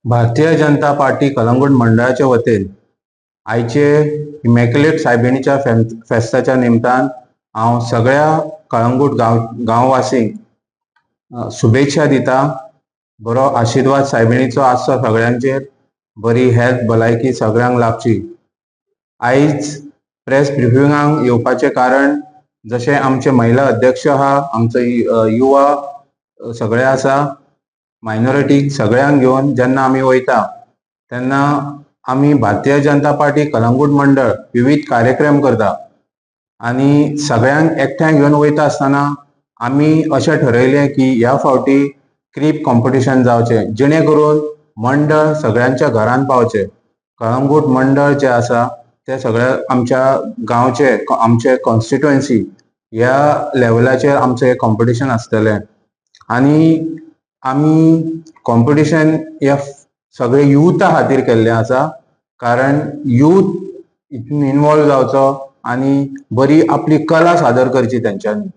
Bharatiya Janata party Calangute मंडळाच्या वतीन आयचे इमॅक्युलेट सायबिणीच्या फेस्ताच्या निमतान हांव सगळ्या कळंगूट गांववासींक शुभेच्छा दिता. बरो आशीर्वाद सायबिणीचो आसचो सगळ्यांचेर. बरी हेल्थ भलायकी सगळ्यांक लाभची. आयज प्रेस ब्रिफिंगाक येवपाचें कारण जशें आमचे महिला अध्यक्ष आहा, आमचो युवा सगळे आसा, मायनॉरिटी सगळ्यांक घेवन जेन्ना आमी वयता तेन्ना आमी भारतीय जनता पार्टी कलंगूट मंडळ विविध कार्यक्रम करता आनी सगळ्यांक एकठांय घेवन वयता आसतना आमी अशें ठरयलें की ह्या फावटी क्रीप कॉम्पिटिशन जावचें, जेणे करून मंडळ सगळ्यांच्या घरान पावचें. कळंगूट मंडळ जे आसा ते सगळ्या आमच्या गांवचे, आमचे कॉन्स्टिट्युएन्सी ह्या लेवलाचेर आमचें हें कॉम्पिटिशन आसतलें. आनी आमी कॉम्पिटिशन ह्या सगळे युथा खातीर केल्लें आसा, कारण यूथ इनवॉल्व जावचो आनी बरी आपली कला सादर करची तेंच्यांनी.